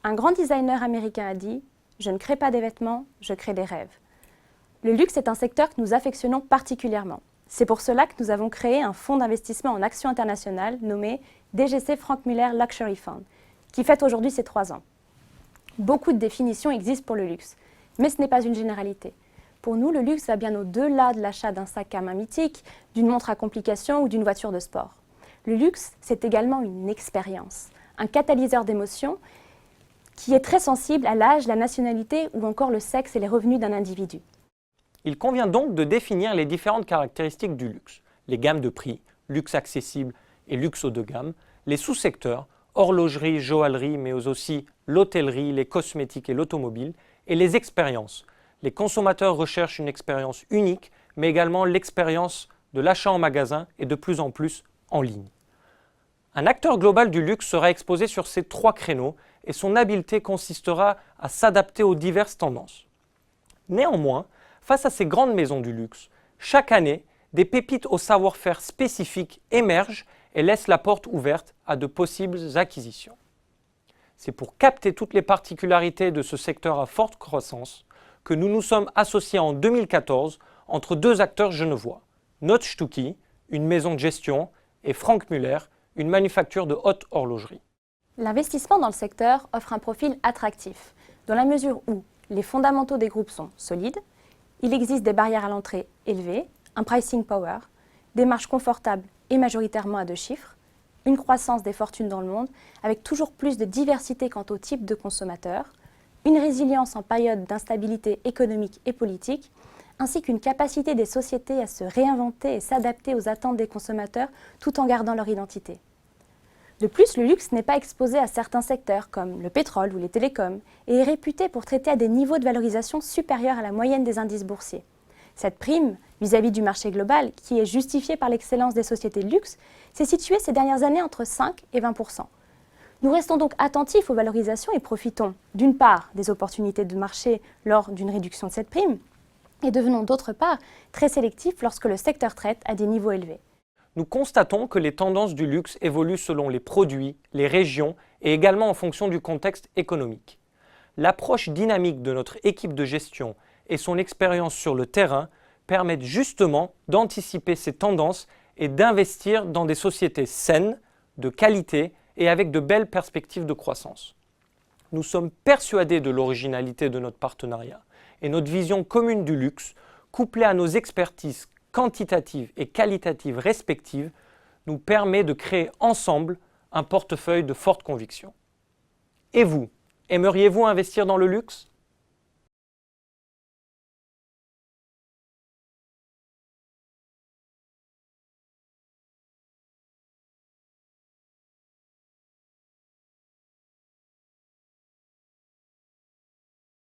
Un grand designer américain a dit « Je ne crée pas des vêtements, je crée des rêves ». Le luxe est un secteur que nous affectionnons particulièrement. C'est pour cela que nous avons créé un fonds d'investissement en actions internationales nommé DGC Frank Muller Luxury Fund, qui fête aujourd'hui ses 3 ans. Beaucoup de définitions existent pour le luxe, mais ce n'est pas une généralité. Pour nous, le luxe va bien au-delà de l'achat d'un sac à main mythique, d'une montre à complications ou d'une voiture de sport. Le luxe, c'est également une expérience, un catalyseur d'émotions qui est très sensible à l'âge, la nationalité ou encore le sexe et les revenus d'un individu. Il convient donc de définir les différentes caractéristiques du luxe, les gammes de prix, luxe accessible et luxe haut de gamme, les sous-secteurs, horlogerie, joaillerie, mais aussi l'hôtellerie, les cosmétiques et l'automobile, et les expériences. Les consommateurs recherchent une expérience unique, mais également l'expérience de l'achat en magasin et de plus en plus en ligne. Un acteur global du luxe sera exposé sur ces 3 créneaux et son habileté consistera à s'adapter aux diverses tendances. Néanmoins, face à ces grandes maisons du luxe, chaque année, des pépites au savoir-faire spécifique émergent et laissent la porte ouverte à de possibles acquisitions. C'est pour capter toutes les particularités de ce secteur à forte croissance que nous nous sommes associés en 2014 entre 2 acteurs genevois, Notch2key, une maison de gestion, et Frank Muller, une manufacture de haute horlogerie. L'investissement dans le secteur offre un profil attractif, dans la mesure où les fondamentaux des groupes sont solides, il existe des barrières à l'entrée élevées, un pricing power, des marges confortables et majoritairement à 2 chiffres, une croissance des fortunes dans le monde avec toujours plus de diversité quant au type de consommateurs, une résilience en période d'instabilité économique et politique, ainsi qu'une capacité des sociétés à se réinventer et s'adapter aux attentes des consommateurs tout en gardant leur identité. De plus, le luxe n'est pas exposé à certains secteurs comme le pétrole ou les télécoms et est réputé pour traiter à des niveaux de valorisation supérieurs à la moyenne des indices boursiers. Cette prime, vis-à-vis du marché global, qui est justifiée par l'excellence des sociétés de luxe, s'est située ces dernières années entre 5 et 20%. Nous restons donc attentifs aux valorisations et profitons d'une part des opportunités de marché lors d'une réduction de cette prime et devenons d'autre part très sélectifs lorsque le secteur traite à des niveaux élevés. Nous constatons que les tendances du luxe évoluent selon les produits, les régions et également en fonction du contexte économique. L'approche dynamique de notre équipe de gestion et son expérience sur le terrain permettent justement d'anticiper ces tendances et d'investir dans des sociétés saines, de qualité et avec de belles perspectives de croissance. Nous sommes persuadés de l'originalité de notre partenariat et notre vision commune du luxe, couplée à nos expertises quantitatives et qualitatives respectives, nous permet de créer ensemble un portefeuille de forte conviction. Et vous, aimeriez-vous investir dans le luxe ?